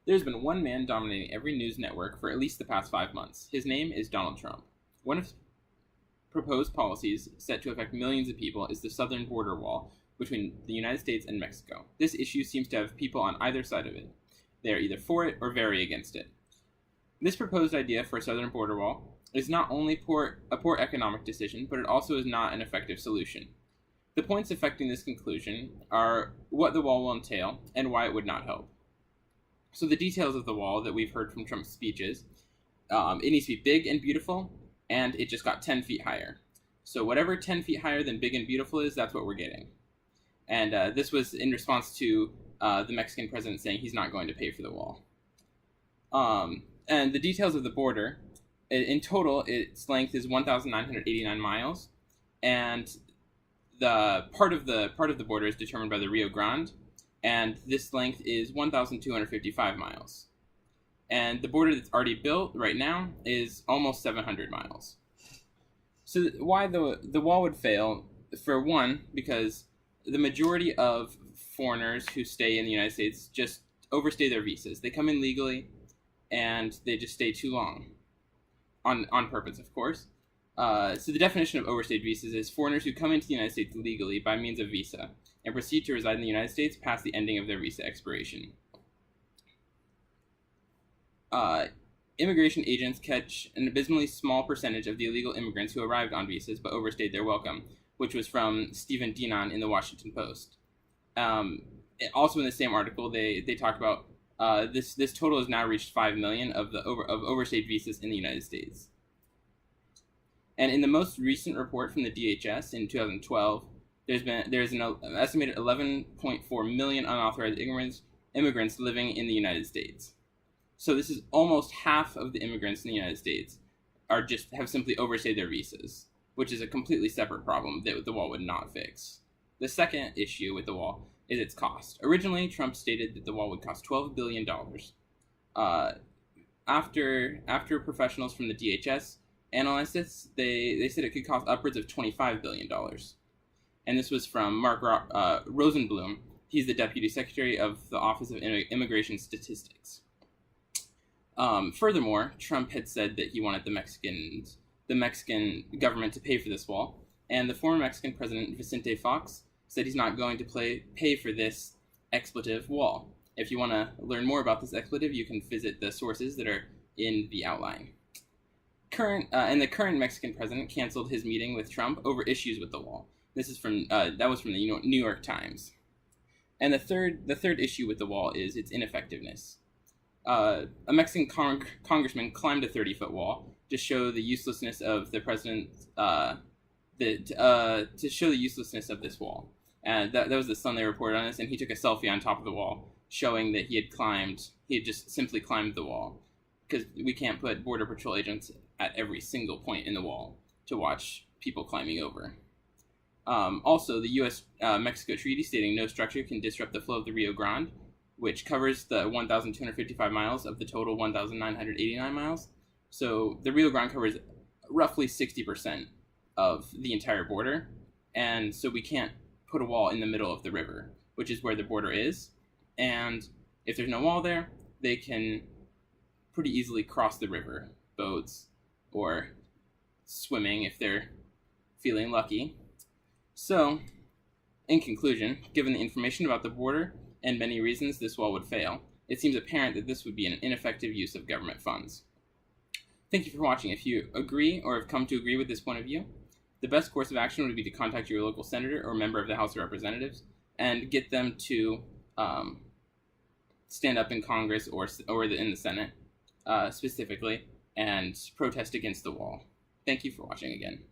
There's been one man dominating every news network for at least the past 5 months. His name is Donald Trump. One of his proposed policies set to affect millions of people is the southern border wall between the United States and Mexico. This issue seems to have people on either side of it. They are either for it or very against it. This proposed idea for a southern border wall is not only a poor economic decision, but it also is not an effective solution. The points affecting this conclusion are what the wall will entail and why it would not help. So the details of the wall that we've heard from Trump's speeches, it needs to be big and beautiful, and it just got 10 feet higher. So whatever 10 feet higher than big and beautiful is, that's what we're getting. And this was in response to the Mexican president saying he's not going to pay for the wall. And the details of the border, in total, its length is 1,989 miles, and the part of the border is determined by the Rio Grande, and this length is 1,255 miles. And the border that's already built right now is almost 700 miles. So why the wall would fail? For one, because the majority of foreigners who stay in the United States just overstay their visas. They come in legally, and they just stay too long, on purpose, of course. So the definition of overstayed visas is foreigners who come into the United States legally by means of visa and proceed to reside in the United States past the ending of their visa expiration. Immigration agents catch an abysmally small percentage of the illegal immigrants who arrived on visas but overstayed their welcome, which was from Stephen Dinan in the Washington Post. Also in the same article, they talk about this total has now reached 5 million of overstayed visas in the United States. And in the most recent report from the DHS in 2012, there's an estimated 11.4 million unauthorized immigrants living in the United States. So this is almost half of the immigrants in the United States have simply overstayed their visas, which is a completely separate problem that the wall would not fix. The second issue with the wall is its cost. Originally, Trump stated that the wall would cost $12 billion. After professionals from the DHS analyzed this, they said it could cost upwards of $25 billion. And this was from Mark Rosenblum. He's the Deputy Secretary of the Office of Immigration Statistics. Furthermore, Trump had said that he wanted the Mexican government to pay for this wall, and the former Mexican president Vicente Fox said he's not going to pay for this expletive wall. If you want to learn more about this expletive, you can visit the sources that are in the outline. The current Mexican president canceled his meeting with Trump over issues with the wall. This is from that was from the New York Times. And the third issue with the wall is its ineffectiveness. A Mexican congressman climbed a 30-foot wall to show the uselessness of the president. To show the uselessness of this wall. And that was the Sunday report on this, and he took a selfie on top of the wall, showing that he had just simply climbed the wall. Because we can't put Border Patrol agents at every single point in the wall to watch people climbing over. Also, the U.S.-Mexico treaty stating no structure can disrupt the flow of the Rio Grande, which covers the 1,255 miles of the total 1,989 miles. So the Rio Grande covers roughly 60% of the entire border, and so we can't put a wall in the middle of the river, which is where the border is. And if there's no wall there, they can pretty easily cross the river, boats, or swimming if they're feeling lucky. So, in conclusion, given the information about the border and many reasons this wall would fail, it seems apparent that this would be an ineffective use of government funds. Thank you for watching. If you agree or have come to agree with this point of view, the best course of action would be to contact your local senator or member of the House of Representatives and get them to stand up in Congress or in the Senate specifically and protest against the wall. Thank you for watching again.